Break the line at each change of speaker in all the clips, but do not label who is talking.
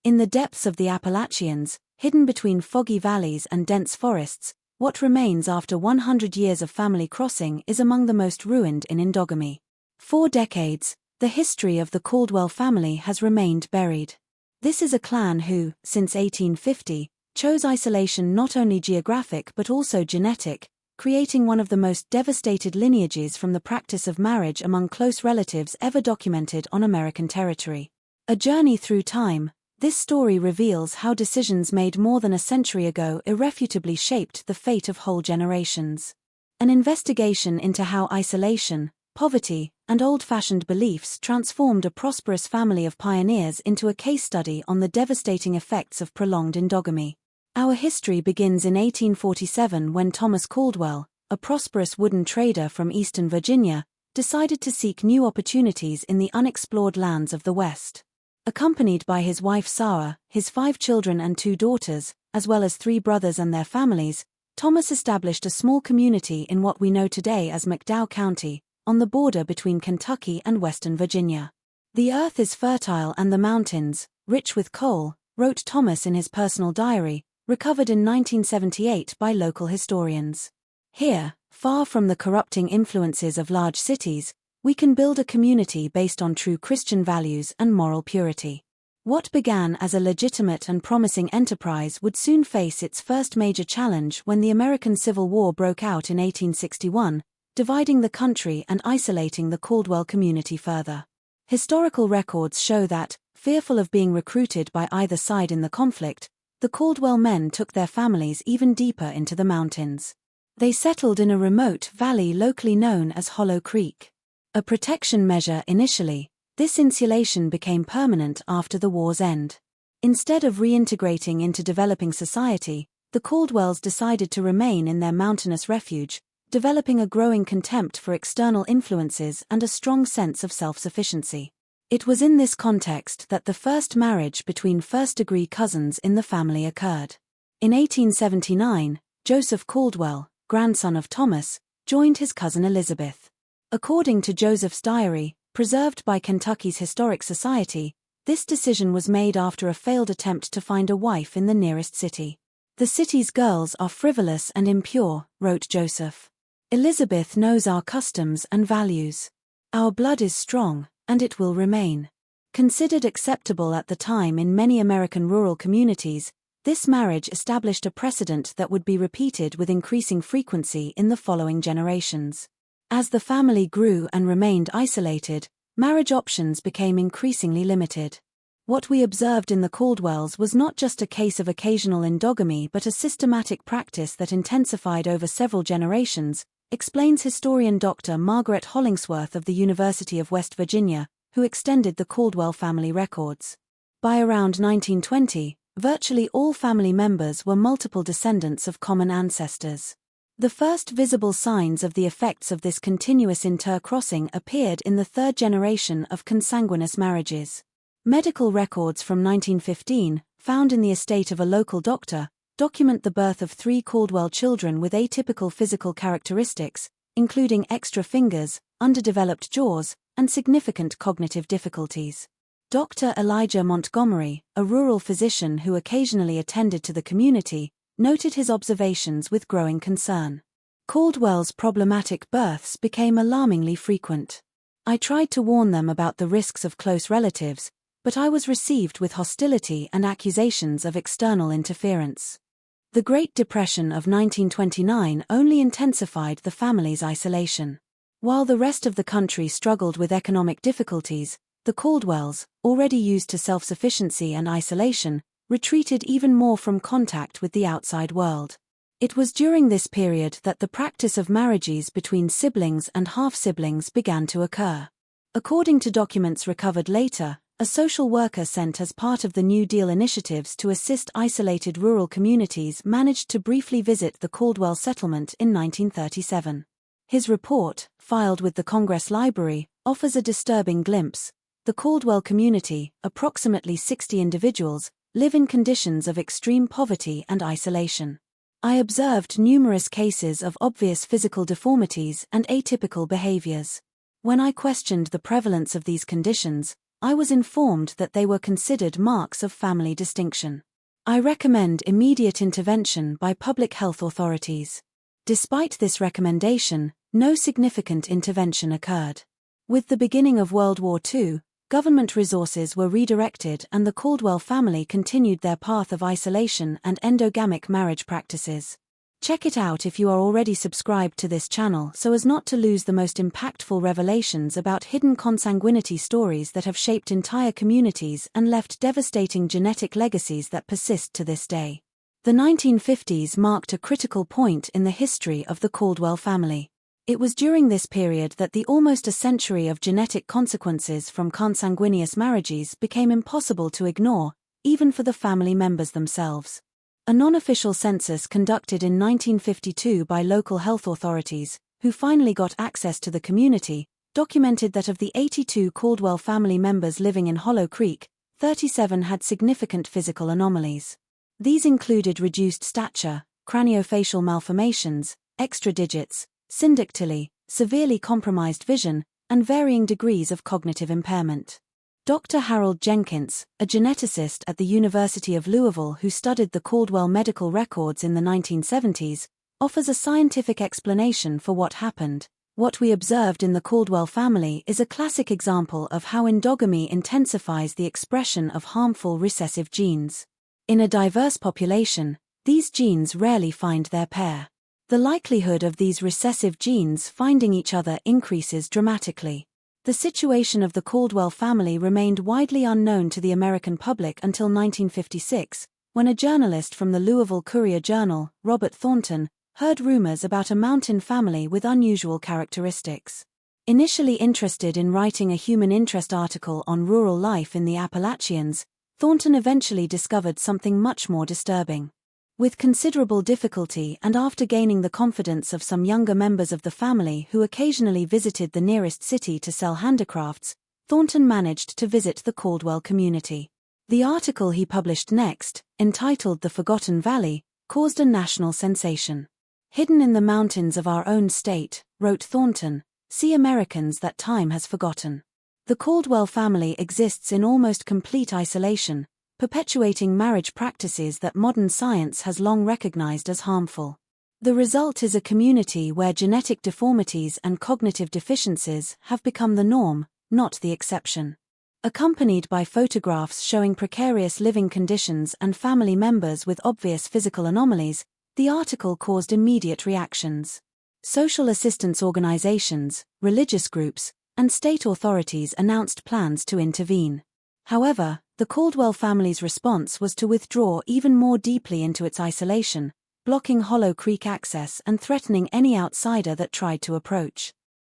In the depths of the Appalachians, hidden between foggy valleys and dense forests, what remains after 100 years of family crossing is among the most ruined in endogamy. For decades, the history of the Caldwell family has remained buried. This is a clan who, since 1850, chose isolation not only geographic but also genetic, creating one of the most devastated lineages from the practice of marriage among close relatives ever documented on American territory. A journey through time, this story reveals how decisions made more than a century ago irrefutably shaped the fate of whole generations. An investigation into how isolation, poverty, and old-fashioned beliefs transformed a prosperous family of pioneers into a case study on the devastating effects of prolonged endogamy. Our history begins in 1847 when Thomas Caldwell, a prosperous wooden trader from eastern Virginia, decided to seek new opportunities in the unexplored lands of the West. Accompanied by his wife Sarah, his 5 children and 2 daughters, as well as 3 brothers and their families, Thomas established a small community in what we know today as McDowell County, on the border between Kentucky and western Virginia. "The earth is fertile and the mountains, rich with coal," wrote Thomas in his personal diary, recovered in 1978 by local historians. "Here, far from the corrupting influences of large cities, we can build a community based on true Christian values and moral purity." What began as a legitimate and promising enterprise would soon face its first major challenge when the American Civil War broke out in 1861, dividing the country and isolating the Caldwell community further. Historical records show that, fearful of being recruited by either side in the conflict, the Caldwell men took their families even deeper into the mountains. They settled in a remote valley locally known as Hollow Creek. A protection measure initially, this insulation became permanent after the war's end. Instead of reintegrating into developing society, the Caldwells decided to remain in their mountainous refuge, developing a growing contempt for external influences and a strong sense of self-sufficiency. It was in this context that the first marriage between first-degree cousins in the family occurred. In 1879, Joseph Caldwell, grandson of Thomas, joined his cousin Elizabeth. According to Joseph's diary, preserved by Kentucky's Historic Society, this decision was made after a failed attempt to find a wife in the nearest city. "The city's girls are frivolous and impure," wrote Joseph. "Elizabeth knows our customs and values. Our blood is strong, and it will remain." Considered acceptable at the time in many American rural communities, this marriage established a precedent that would be repeated with increasing frequency in the following generations. As the family grew and remained isolated, marriage options became increasingly limited. What we observed in the Caldwells was not just a case of occasional endogamy but a systematic practice that intensified over several generations, explains historian Dr. Margaret Hollingsworth of the University of West Virginia, who extended the Caldwell family records. By around 1920, virtually all family members were multiple descendants of common ancestors. The first visible signs of the effects of this continuous intercrossing appeared in the 3rd generation of consanguineous marriages. Medical records from 1915, found in the estate of a local doctor, document the birth of 3 Caldwell children with atypical physical characteristics, including extra fingers, underdeveloped jaws, and significant cognitive difficulties. Dr. Elijah Montgomery, a rural physician who occasionally attended to the community, noted his observations with growing concern. Caldwell's problematic births became alarmingly frequent. "I tried to warn them about the risks of close relatives, but I was received with hostility and accusations of external interference." The Great Depression of 1929 only intensified the family's isolation. While the rest of the country struggled with economic difficulties, the Caldwells, already used to self-sufficiency and isolation, retreated even more from contact with the outside world. It was during this period that the practice of marriages between siblings and half-siblings began to occur. According to documents recovered later, a social worker sent as part of the New Deal initiatives to assist isolated rural communities managed to briefly visit the Caldwell settlement in 1937. His report, filed with the Congress Library, offers a disturbing glimpse. The Caldwell community, approximately 60 individuals, live in conditions of extreme poverty and isolation. I observed numerous cases of obvious physical deformities and atypical behaviors. When I questioned the prevalence of these conditions, I was informed that they were considered marks of family distinction. I recommend immediate intervention by public health authorities. Despite this recommendation, no significant intervention occurred. With the beginning of World War II, government resources were redirected and the Caldwell family continued their path of isolation and endogamic marriage practices. Check it out if you are already subscribed to this channel so as not to lose the most impactful revelations about hidden consanguinity stories that have shaped entire communities and left devastating genetic legacies that persist to this day. The 1950s marked a critical point in the history of the Caldwell family. It was during this period that the almost a century of genetic consequences from consanguineous marriages became impossible to ignore, even for the family members themselves. A non-official census conducted in 1952 by local health authorities, who finally got access to the community, documented that of the 82 Caldwell family members living in Hollow Creek, 37 had significant physical anomalies. These included reduced stature, craniofacial malformations, extra digits, syndactyly, severely compromised vision, and varying degrees of cognitive impairment. Dr. Harold Jenkins, a geneticist at the University of Louisville who studied the Caldwell medical records in the 1970s, offers a scientific explanation for what happened. What we observed in the Caldwell family is a classic example of how endogamy intensifies the expression of harmful recessive genes. In a diverse population, these genes rarely find their pair. The likelihood of these recessive genes finding each other increases dramatically. The situation of the Caldwell family remained widely unknown to the American public until 1956, when a journalist from the Louisville Courier-Journal, Robert Thornton, heard rumors about a mountain family with unusual characteristics. Initially interested in writing a human interest article on rural life in the Appalachians, Thornton eventually discovered something much more disturbing. With considerable difficulty and after gaining the confidence of some younger members of the family who occasionally visited the nearest city to sell handicrafts, Thornton managed to visit the Caldwell community. The article he published next, entitled The Forgotten Valley, caused a national sensation. Hidden in the mountains of our own state, wrote Thornton, see Americans that time has forgotten. The Caldwell family exists in almost complete isolation, perpetuating marriage practices that modern science has long recognized as harmful. The result is a community where genetic deformities and cognitive deficiencies have become the norm, not the exception. Accompanied by photographs showing precarious living conditions and family members with obvious physical anomalies, the article caused immediate reactions. Social assistance organizations, religious groups, and state authorities announced plans to intervene. However, the Caldwell family's response was to withdraw even more deeply into its isolation, blocking Hollow Creek access and threatening any outsider that tried to approach.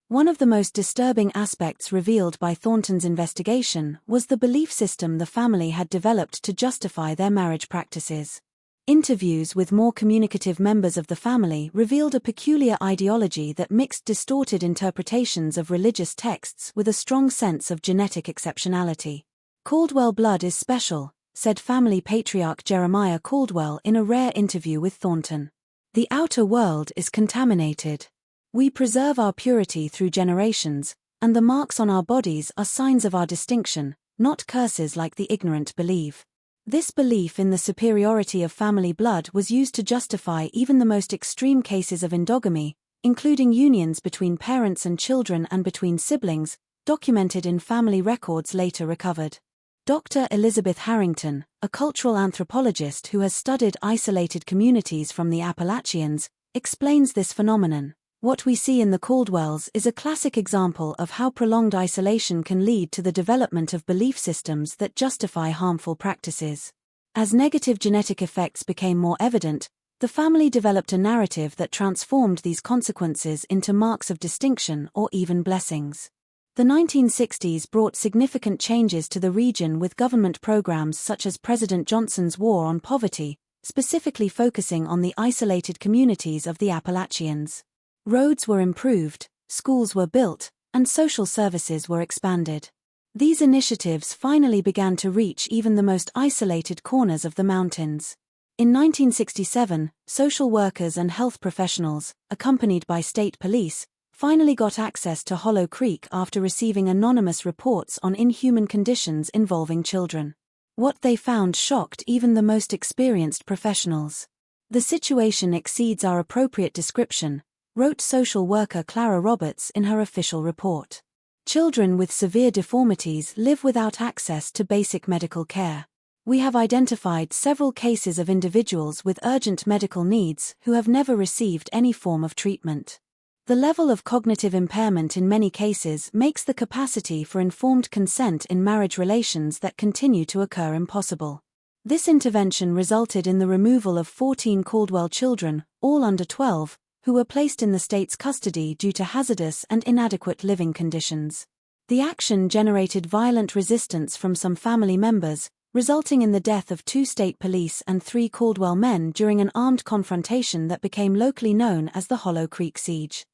One of the most disturbing aspects revealed by Thornton's investigation was the belief system the family had developed to justify their marriage practices. Interviews with more communicative members of the family revealed a peculiar ideology that mixed distorted interpretations of religious texts with a strong sense of genetic exceptionality. Caldwell blood is special, said family patriarch Jeremiah Caldwell in a rare interview with Thornton. The outer world is contaminated. We preserve our purity through generations, and the marks on our bodies are signs of our distinction, not curses like the ignorant believe. This belief in the superiority of family blood was used to justify even the most extreme cases of endogamy, including unions between parents and children and between siblings, documented in family records later recovered. Dr. Elizabeth Harrington, a cultural anthropologist who has studied isolated communities from the Appalachians, explains this phenomenon. What we see in the Caldwells is a classic example of how prolonged isolation can lead to the development of belief systems that justify harmful practices. As negative genetic effects became more evident, the family developed a narrative that transformed these consequences into marks of distinction or even blessings. The 1960s brought significant changes to the region with government programs such as President Johnson's War on Poverty, specifically focusing on the isolated communities of the Appalachians. Roads were improved, schools were built, and social services were expanded. These initiatives finally began to reach even the most isolated corners of the mountains. In 1967, social workers and health professionals, accompanied by state police, finally got access to Hollow Creek after receiving anonymous reports on inhuman conditions involving children. What they found shocked even the most experienced professionals. "The situation exceeds our appropriate description," wrote social worker Clara Roberts in her official report. "Children with severe deformities live without access to basic medical care. We have identified several cases of individuals with urgent medical needs who have never received any form of treatment. The level of cognitive impairment in many cases makes the capacity for informed consent in marriage relations that continue to occur impossible." This intervention resulted in the removal of 14 Caldwell children, all under 12, who were placed in the state's custody due to hazardous and inadequate living conditions. The action generated violent resistance from some family members, resulting in the death of 2 state police and 3 Caldwell men during an armed confrontation that became locally known as the Hollow Creek Siege.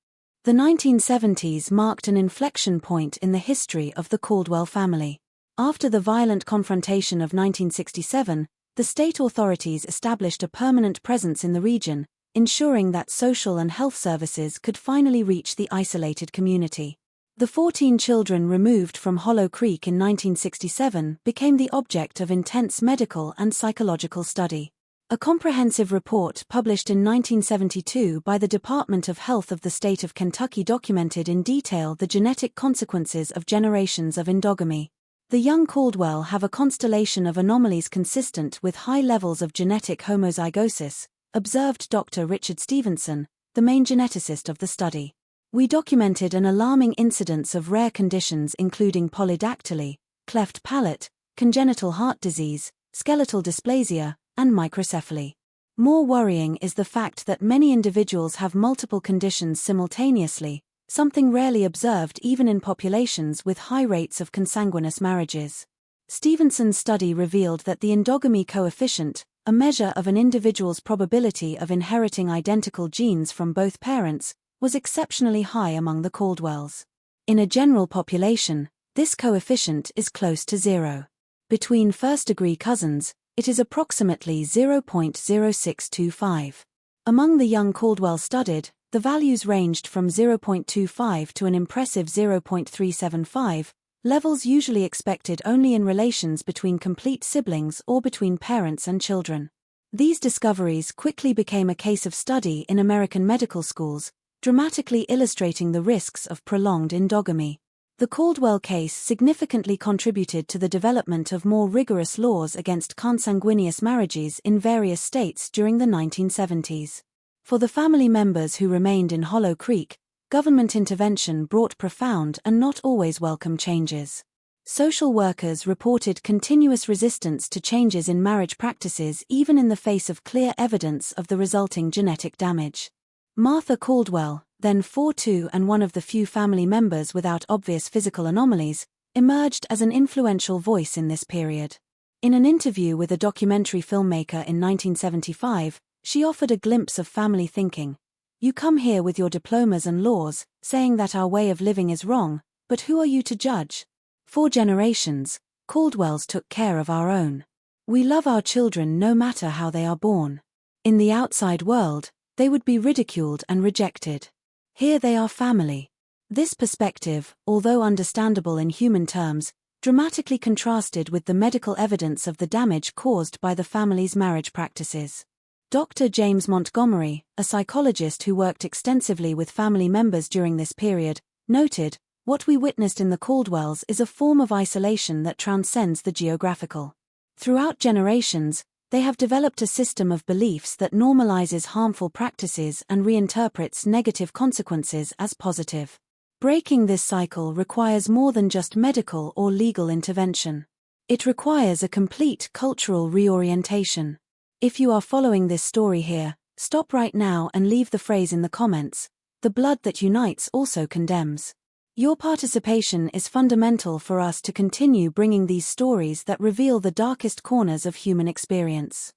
The 1970s marked an inflection point in the history of the Caldwell family. After the violent confrontation of 1967, the state authorities established a permanent presence in the region, ensuring that social and health services could finally reach the isolated community. The 14 children removed from Hollow Creek in 1967 became the object of intense medical and psychological study. A comprehensive report published in 1972 by the Department of Health of the state of Kentucky documented in detail the genetic consequences of generations of endogamy. The young Caldwell have a constellation of anomalies consistent with high levels of genetic homozygosis, observed Dr. Richard Stevenson, the main geneticist of the study. "We documented an alarming incidence of rare conditions including polydactyly, cleft palate, congenital heart disease, skeletal dysplasia, and microcephaly. More worrying is the fact that many individuals have multiple conditions simultaneously, something rarely observed even in populations with high rates of consanguineous marriages." Stevenson's study revealed that the endogamy coefficient, a measure of an individual's probability of inheriting identical genes from both parents, was exceptionally high among the Caldwells. In a general population, this coefficient is close to 0. Between first-degree cousins, it is approximately 0.0625. Among the young Caldwell studied, the values ranged from 0.25 to an impressive 0.375, levels usually expected only in relations between complete siblings or between parents and children. These discoveries quickly became a case of study in American medical schools, dramatically illustrating the risks of prolonged endogamy. The Caldwell case significantly contributed to the development of more rigorous laws against consanguineous marriages in various states during the 1970s. For the family members who remained in Hollow Creek, government intervention brought profound and not always welcome changes. Social workers reported continuous resistance to changes in marriage practices even in the face of clear evidence of the resulting genetic damage. Martha Caldwell, then 42 and one of the few family members without obvious physical anomalies, emerged as an influential voice in this period. In an interview with a documentary filmmaker in 1975, she offered a glimpse of family thinking. "You come here with your diplomas and laws, saying that our way of living is wrong, but who are you to judge? For generations, Caldwells took care of our own. We love our children no matter how they are born. In the outside world, they would be ridiculed and rejected. Here they are family." This perspective, although understandable in human terms, dramatically contrasted with the medical evidence of the damage caused by the family's marriage practices. Dr. James Montgomery, a psychologist who worked extensively with family members during this period, noted, "What we witnessed in the Caldwells is a form of isolation that transcends the geographical. Throughout generations, they have developed a system of beliefs that normalizes harmful practices and reinterprets negative consequences as positive. Breaking this cycle requires more than just medical or legal intervention. It requires a complete cultural reorientation." If you are following this story here, stop right now and leave the phrase in the comments, "The blood that unites also condemns." Your participation is fundamental for us to continue bringing these stories that reveal the darkest corners of human experience.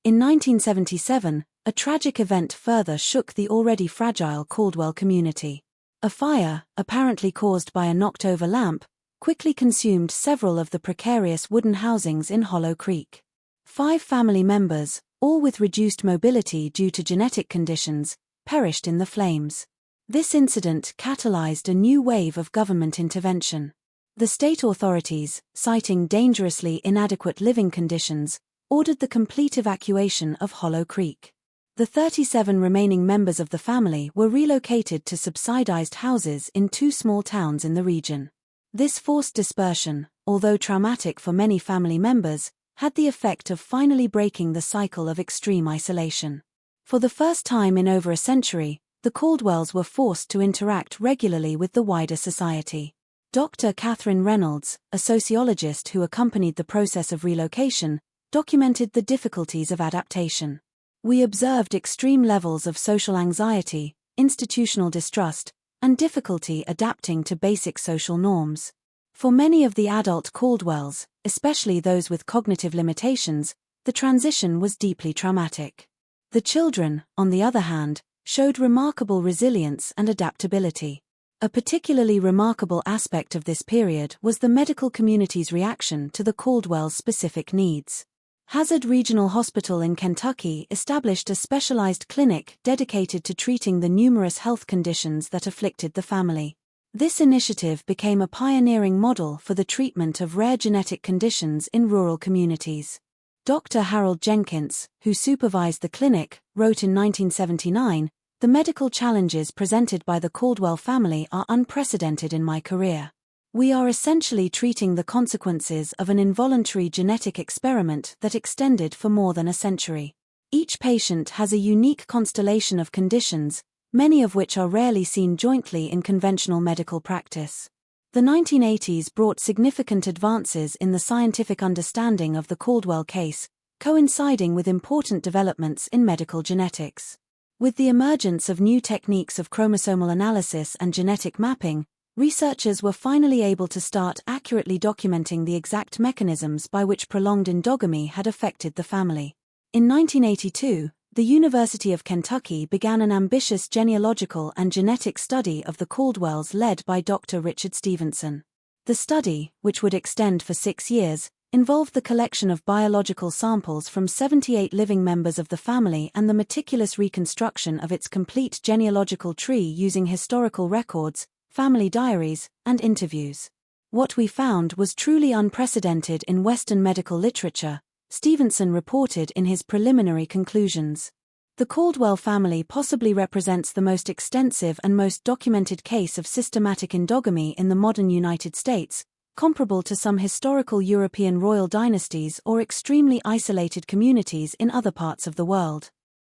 In 1977, a tragic event further shook the already fragile Caldwell community. A fire, apparently caused by a knocked-over lamp, quickly consumed several of the precarious wooden housings in Hollow Creek. 5 family members, all with reduced mobility due to genetic conditions, perished in the flames. This incident catalyzed a new wave of government intervention. The state authorities, citing dangerously inadequate living conditions, ordered the complete evacuation of Hollow Creek. The 37 remaining members of the family were relocated to subsidized houses in 2 small towns in the region. This forced dispersion, although traumatic for many family members, had the effect of finally breaking the cycle of extreme isolation. For the first time in over a century, the Caldwells were forced to interact regularly with the wider society. Dr. Catherine Reynolds, a sociologist who accompanied the process of relocation, documented the difficulties of adaptation. We observed extreme levels of social anxiety, institutional distrust, and difficulty adapting to basic social norms. For many of the adult Caldwells, especially those with cognitive limitations, the transition was deeply traumatic. The children, on the other hand, showed remarkable resilience and adaptability. A particularly remarkable aspect of this period was the medical community's reaction to the Caldwells' specific needs. Hazard Regional Hospital in Kentucky established a specialized clinic dedicated to treating the numerous health conditions that afflicted the family. This initiative became a pioneering model for the treatment of rare genetic conditions in rural communities. Dr. Harold Jenkins, who supervised the clinic, wrote in 1979, "The medical challenges presented by the Caldwell family are unprecedented in my career. We are essentially treating the consequences of an involuntary genetic experiment that extended for more than a century. Each patient has a unique constellation of conditions, many of which are rarely seen jointly in conventional medical practice." The 1980s brought significant advances in the scientific understanding of the Caldwell case, coinciding with important developments in medical genetics. With the emergence of new techniques of chromosomal analysis and genetic mapping, researchers were finally able to start accurately documenting the exact mechanisms by which prolonged endogamy had affected the family. In 1982, the University of Kentucky began an ambitious genealogical and genetic study of the Caldwells led by Dr. Richard Stevenson. The study, which would extend for 6 years, involved the collection of biological samples from 78 living members of the family and the meticulous reconstruction of its complete genealogical tree using historical records, family diaries, and interviews. What we found was truly unprecedented in Western medical literature, Stevenson reported in his preliminary conclusions. The Caldwell family possibly represents the most extensive and most documented case of systematic endogamy in the modern United States, comparable to some historical European royal dynasties or extremely isolated communities in other parts of the world.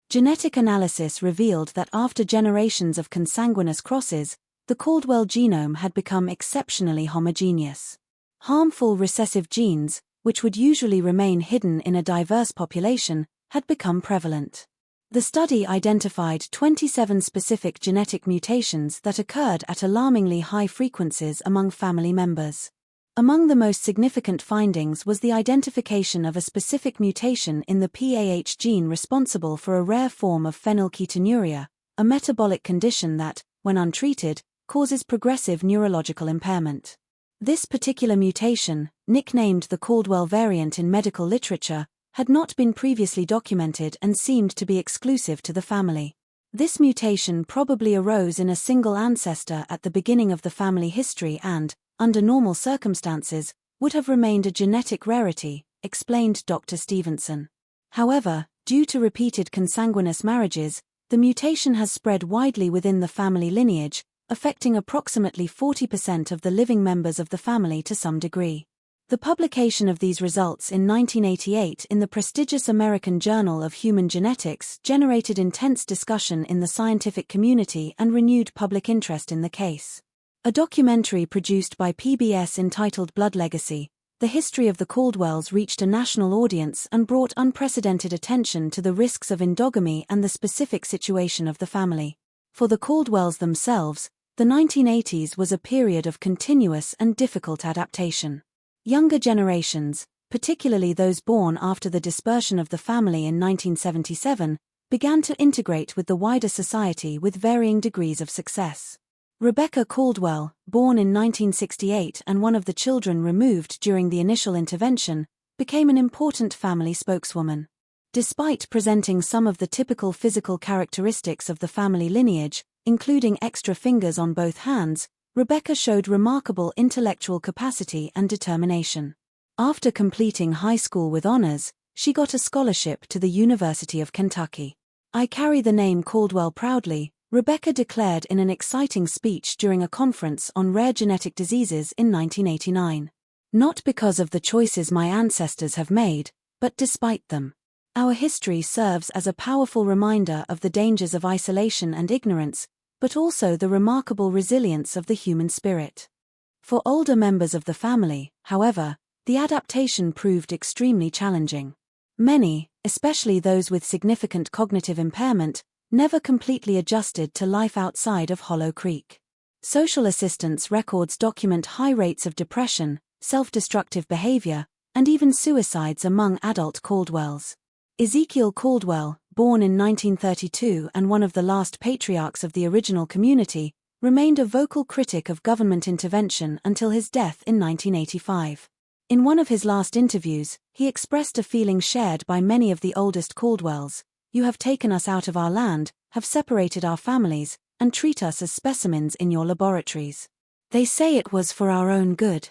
Genetic analysis revealed that after generations of consanguineous crosses, the Caldwell genome had become exceptionally homogeneous. Harmful recessive genes, which would usually remain hidden in a diverse population, had become prevalent. The study identified 27 specific genetic mutations that occurred at alarmingly high frequencies among family members. Among the most significant findings was the identification of a specific mutation in the PAH gene responsible for a rare form of phenylketonuria, a metabolic condition that, when untreated, causes progressive neurological impairment. This particular mutation, nicknamed the Caldwell variant in medical literature, had not been previously documented and seemed to be exclusive to the family. This mutation probably arose in a single ancestor at the beginning of the family history and, under normal circumstances, would have remained a genetic rarity, explained Dr. Stevenson. However, due to repeated consanguineous marriages, the mutation has spread widely within the family lineage, affecting approximately 40% of the living members of the family to some degree. The publication of these results in 1988 in the prestigious American Journal of Human Genetics generated intense discussion in the scientific community and renewed public interest in the case. A documentary produced by PBS entitled Blood Legacy, The History of the Caldwells, reached a national audience and brought unprecedented attention to the risks of endogamy and the specific situation of the family. For the Caldwells themselves, the 1980s was a period of continuous and difficult adaptation. Younger generations, particularly those born after the dispersion of the family in 1977, began to integrate with the wider society with varying degrees of success. Rebecca Caldwell, born in 1968 and one of the children removed during the initial intervention, became an important family spokeswoman. Despite presenting some of the typical physical characteristics of the family lineage, including extra fingers on both hands, Rebecca showed remarkable intellectual capacity and determination. After completing high school with honors, she got a scholarship to the University of Kentucky. "I carry the name Caldwell proudly," Rebecca declared in an exciting speech during a conference on rare genetic diseases in 1989. "Not because of the choices my ancestors have made, but despite them. Our history serves as a powerful reminder of the dangers of isolation and ignorance, but also the remarkable resilience of the human spirit." For older members of the family, however, the adaptation proved extremely challenging. Many, especially those with significant cognitive impairment, never completely adjusted to life outside of Hollow Creek. Social assistance records document high rates of depression, self-destructive behavior, and even suicides among adult Caldwells. Ezekiel Caldwell, born in 1932 and one of the last patriarchs of the original community, remained a vocal critic of government intervention until his death in 1985. In one of his last interviews, he expressed a feeling shared by many of the oldest Caldwells: "You have taken us out of our land, have separated our families, and treat us as specimens in your laboratories. They say it was for our own good.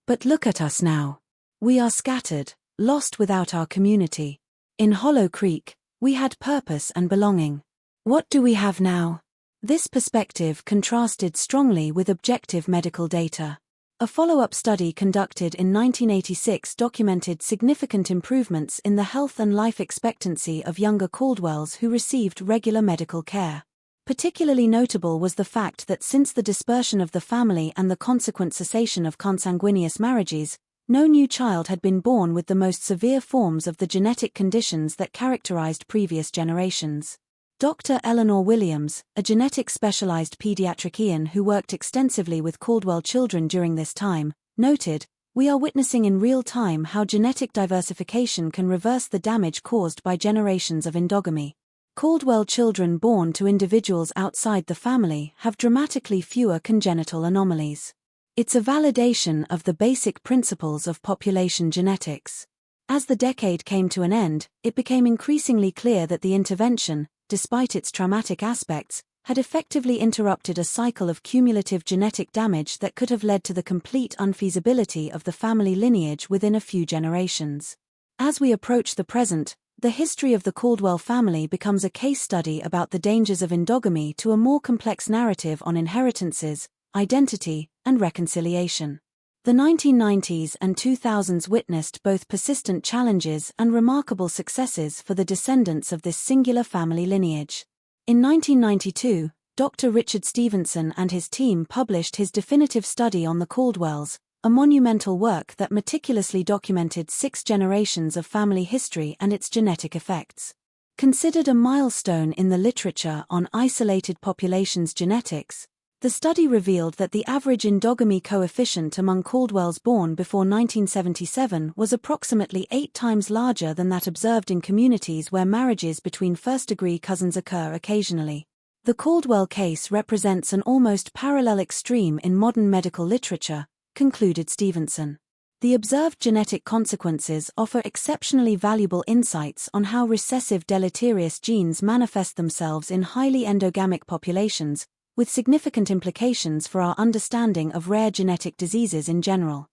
But look at us now. We are scattered, lost without our community. In Hollow Creek, we had purpose and belonging. What do we have now?" This perspective contrasted strongly with objective medical data. A follow-up study conducted in 1986 documented significant improvements in the health and life expectancy of younger Caldwells who received regular medical care. Particularly notable was the fact that since the dispersion of the family and the consequent cessation of consanguineous marriages, no new child had been born with the most severe forms of the genetic conditions that characterized previous generations. Dr. Eleanor Williams, a genetic-specialized pediatrician who worked extensively with Caldwell children during this time, noted, "We are witnessing in real time how genetic diversification can reverse the damage caused by generations of endogamy. Caldwell children born to individuals outside the family have dramatically fewer congenital anomalies. It's a validation of the basic principles of population genetics." As the decade came to an end, it became increasingly clear that the intervention, despite its traumatic aspects, had effectively interrupted a cycle of cumulative genetic damage that could have led to the complete unfeasibility of the family lineage within a few generations. As we approach the present, the history of the Caldwell family becomes a case study about the dangers of endogamy to a more complex narrative on inheritances, identity, and reconciliation. The 1990s and 2000s witnessed both persistent challenges and remarkable successes for the descendants of this singular family lineage. In 1992, Dr. Richard Stevenson and his team published his definitive study on the Caldwells, a monumental work that meticulously documented 6 generations of family history and its genetic effects. Considered a milestone in the literature on isolated populations genetics, the study revealed that the average endogamy coefficient among Caldwells born before 1977 was approximately 8 times larger than that observed in communities where marriages between first-degree cousins occur occasionally. The Caldwell case represents an almost parallel extreme in modern medical literature, concluded Stevenson. The observed genetic consequences offer exceptionally valuable insights on how recessive deleterious genes manifest themselves in highly endogamic populations, with significant implications for our understanding of rare genetic diseases in general.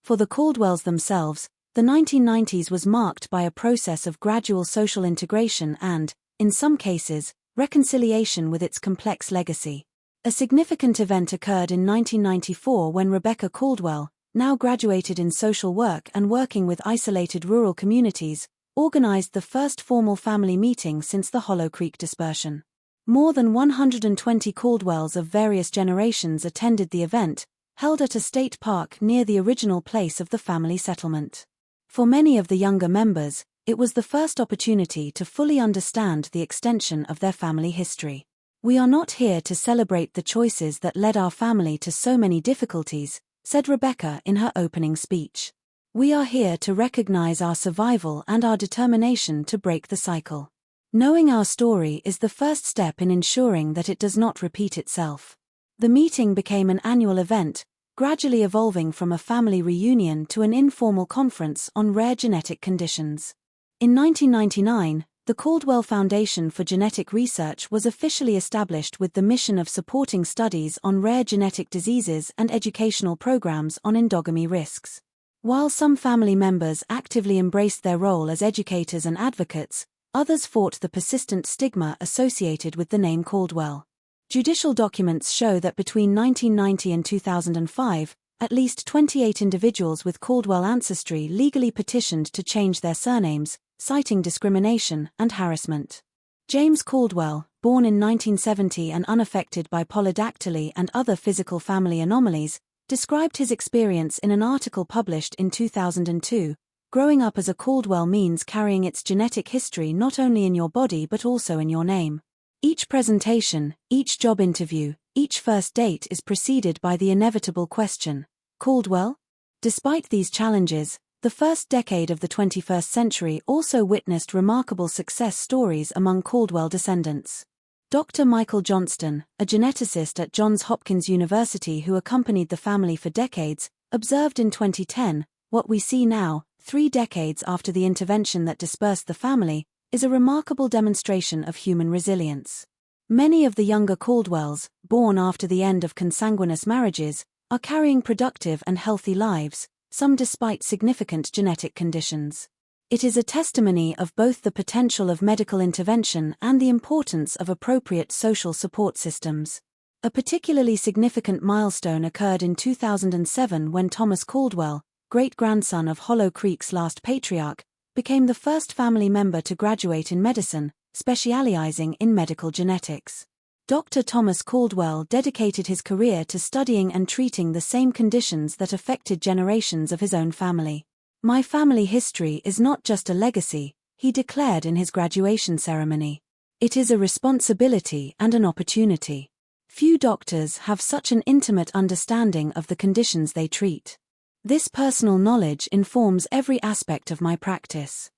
For the Caldwells themselves, the 1990s was marked by a process of gradual social integration and, in some cases, reconciliation with its complex legacy. A significant event occurred in 1994 when Rebecca Caldwell, now graduated in social work and working with isolated rural communities, organized the first formal family meeting since the Hollow Creek dispersion. More than 120 Caldwells of various generations attended the event, held at a state park near the original place of the family settlement. For many of the younger members, it was the first opportunity to fully understand the extension of their family history. "We are not here to celebrate the choices that led our family to so many difficulties," said Rebecca in her opening speech. "We are here to recognize our survival and our determination to break the cycle. Knowing our story is the first step in ensuring that it does not repeat itself." The meeting became an annual event, gradually evolving from a family reunion to an informal conference on rare genetic conditions. In 1999, The Caldwell Foundation for Genetic Research was officially established with the mission of supporting studies on rare genetic diseases and educational programs on endogamy risks. While some family members actively embraced their role as educators and advocates, others fought the persistent stigma associated with the name Caldwell. Judicial documents show that between 1990 and 2005, at least 28 individuals with Caldwell ancestry legally petitioned to change their surnames, citing discrimination and harassment. James Caldwell, born in 1970 and unaffected by polydactyly and other physical family anomalies, described his experience in an article published in 2002. Growing up as a Caldwell means carrying its genetic history not only in your body but also in your name. Each presentation, each job interview, each first date is preceded by the inevitable question, Caldwell? Despite these challenges, the first decade of the 21st century also witnessed remarkable success stories among Caldwell descendants. Dr. Michael Johnston, a geneticist at Johns Hopkins University who accompanied the family for decades, observed in 2010, "What we see now, 3 decades after the intervention that dispersed the family, is a remarkable demonstration of human resilience. Many of the younger Caldwells, born after the end of consanguineous marriages, are carrying productive and healthy lives, some despite significant genetic conditions. It is a testimony of both the potential of medical intervention and the importance of appropriate social support systems." A particularly significant milestone occurred in 2007 when Thomas Caldwell, great-grandson of Hollow Creek's last patriarch, became the first family member to graduate in medicine, specializing in medical genetics. Dr. Thomas Caldwell dedicated his career to studying and treating the same conditions that affected generations of his own family. "My family history is not just a legacy," he declared in his graduation ceremony. "It is a responsibility and an opportunity. Few doctors have such an intimate understanding of the conditions they treat. This personal knowledge informs every aspect of my practice."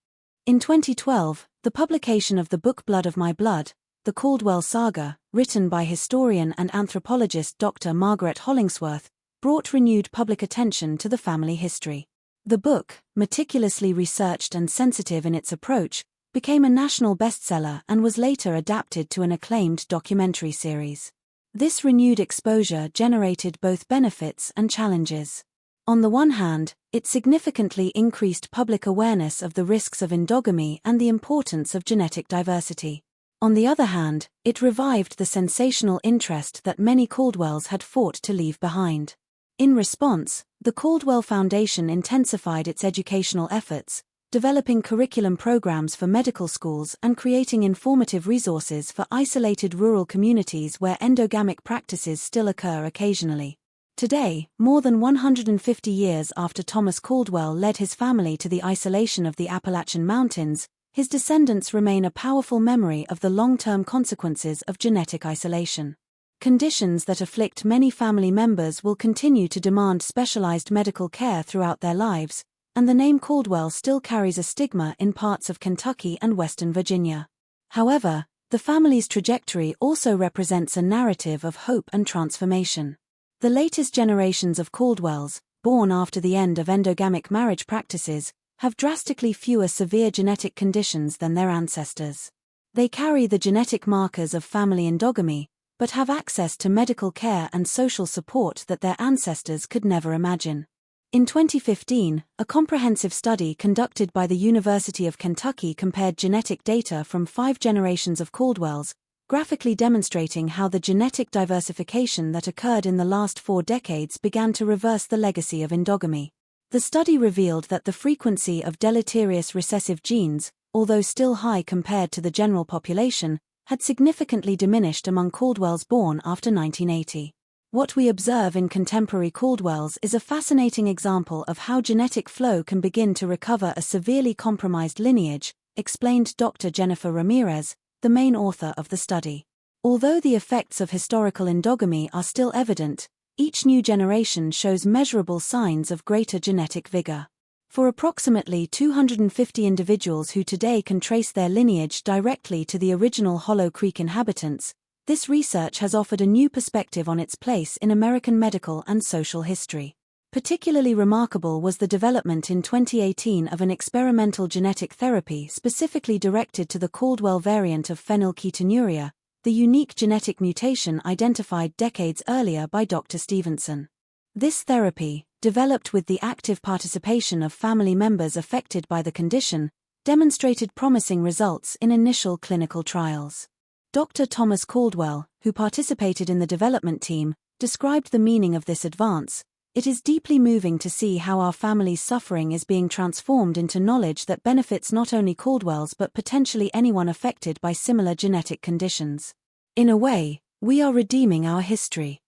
In 2012, the publication of the book Blood of My Blood, The Caldwell Saga, written by historian and anthropologist Dr. Margaret Hollingsworth, brought renewed public attention to the family history. The book, meticulously researched and sensitive in its approach, became a national bestseller and was later adapted to an acclaimed documentary series. This renewed exposure generated both benefits and challenges. On the one hand, it significantly increased public awareness of the risks of endogamy and the importance of genetic diversity. On the other hand, it revived the sensational interest that many Caldwells had fought to leave behind. In response, the Caldwell Foundation intensified its educational efforts, developing curriculum programs for medical schools and creating informative resources for isolated rural communities where endogamic practices still occur occasionally. Today, more than 150 years after Thomas Caldwell led his family to the isolation of the Appalachian Mountains, his descendants remain a powerful memory of the long-term consequences of genetic isolation. Conditions that afflict many family members will continue to demand specialized medical care throughout their lives, and the name Caldwell still carries a stigma in parts of Kentucky and Western Virginia. However, the family's trajectory also represents a narrative of hope and transformation. The latest generations of Caldwells, born after the end of endogamic marriage practices, have drastically fewer severe genetic conditions than their ancestors. They carry the genetic markers of family endogamy, but have access to medical care and social support that their ancestors could never imagine. In 2015, a comprehensive study conducted by the University of Kentucky compared genetic data from 5 generations of Caldwells, graphically demonstrating how the genetic diversification that occurred in the last 4 decades began to reverse the legacy of endogamy. The study revealed that the frequency of deleterious recessive genes, although still high compared to the general population, had significantly diminished among Caldwells born after 1980. What we observe in contemporary Caldwells is a fascinating example of how genetic flow can begin to recover a severely compromised lineage, explained Dr. Jennifer Ramirez, the main author of the study. Although the effects of historical endogamy are still evident, each new generation shows measurable signs of greater genetic vigor. For approximately 250 individuals who today can trace their lineage directly to the original Hollow Creek inhabitants, this research has offered a new perspective on its place in American medical and social history. Particularly remarkable was the development in 2018 of an experimental genetic therapy specifically directed to the Caldwell variant of phenylketonuria, the unique genetic mutation identified decades earlier by Dr. Stevenson. This therapy, developed with the active participation of family members affected by the condition, demonstrated promising results in initial clinical trials. Dr. Thomas Caldwell, who participated in the development team, described the meaning of this advance. It is deeply moving to see how our family's suffering is being transformed into knowledge that benefits not only Caldwells but potentially anyone affected by similar genetic conditions. In a way, we are redeeming our history.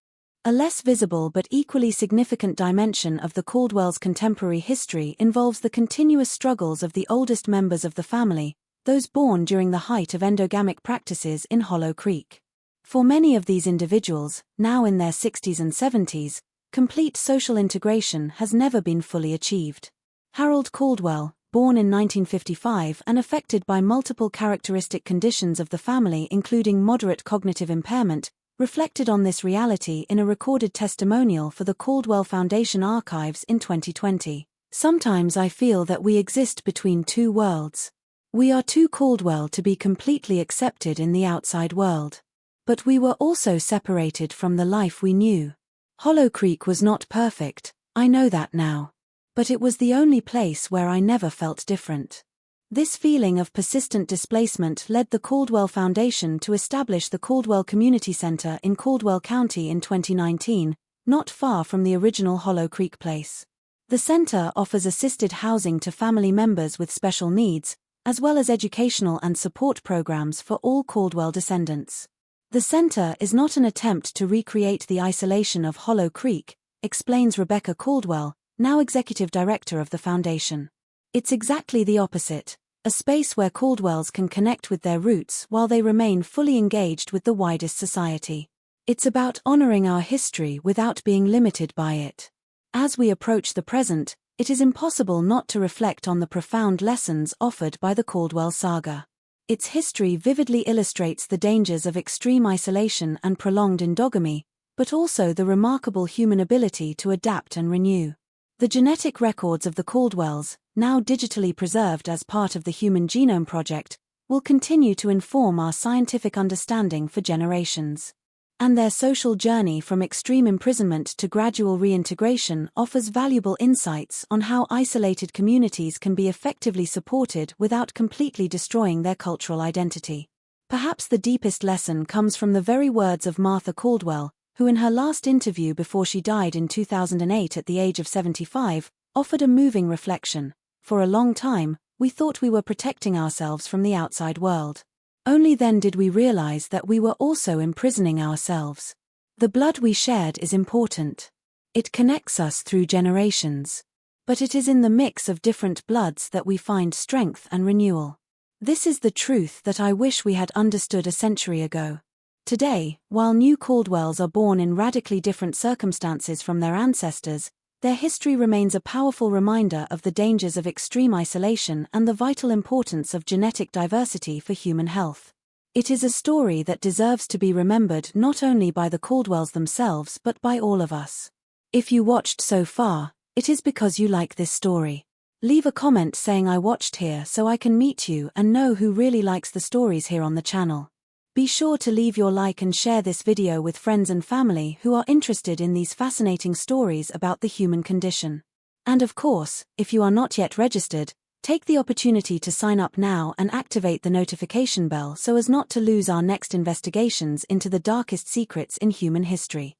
A less visible but equally significant dimension of the Caldwells' contemporary history involves the continuous struggles of the oldest members of the family, those born during the height of endogamic practices in Hollow Creek. For many of these individuals, now in their 60s and 70s, complete social integration has never been fully achieved. Harold Caldwell, born in 1955 and affected by multiple characteristic conditions of the family including moderate cognitive impairment, reflected on this reality in a recorded testimonial for the Caldwell Foundation archives in 2020. Sometimes I feel that we exist between two worlds. We are too Caldwell to be completely accepted in the outside world. But we were also separated from the life we knew. Hollow Creek was not perfect, I know that now. But it was the only place where I never felt different. This feeling of persistent displacement led the Caldwell Foundation to establish the Caldwell Community Center in Caldwell County in 2019, not far from the original Hollow Creek place. The center offers assisted housing to family members with special needs, as well as educational and support programs for all Caldwell descendants. The center is not an attempt to recreate the isolation of Hollow Creek, explains Rebecca Caldwell, now executive director of the foundation. It's exactly the opposite, a space where Caldwells can connect with their roots while they remain fully engaged with the widest society. It's about honoring our history without being limited by it. As we approach the present, it is impossible not to reflect on the profound lessons offered by the Caldwell saga. Its history vividly illustrates the dangers of extreme isolation and prolonged endogamy, but also the remarkable human ability to adapt and renew. The genetic records of the Caldwells, now digitally preserved as part of the Human Genome Project, will continue to inform our scientific understanding for generations. And their social journey from extreme imprisonment to gradual reintegration offers valuable insights on how isolated communities can be effectively supported without completely destroying their cultural identity. Perhaps the deepest lesson comes from the very words of Martha Caldwell, who in her last interview before she died in 2008 at the age of 75, offered a moving reflection. For a long time, we thought we were protecting ourselves from the outside world. Only then did we realize that we were also imprisoning ourselves. The blood we shared is important. It connects us through generations. But it is in the mix of different bloods that we find strength and renewal. This is the truth that I wish we had understood a century ago. Today, while new Caldwells are born in radically different circumstances from their ancestors, their history remains a powerful reminder of the dangers of extreme isolation and the vital importance of genetic diversity for human health. It is a story that deserves to be remembered not only by the Caldwells themselves but by all of us. If you watched so far, it is because you like this story. Leave a comment saying I watched here so I can meet you and know who really likes the stories here on the channel. Be sure to leave your like and share this video with friends and family who are interested in these fascinating stories about the human condition. And of course, if you are not yet registered, take the opportunity to sign up now and activate the notification bell so as not to lose our next investigations into the darkest secrets in human history.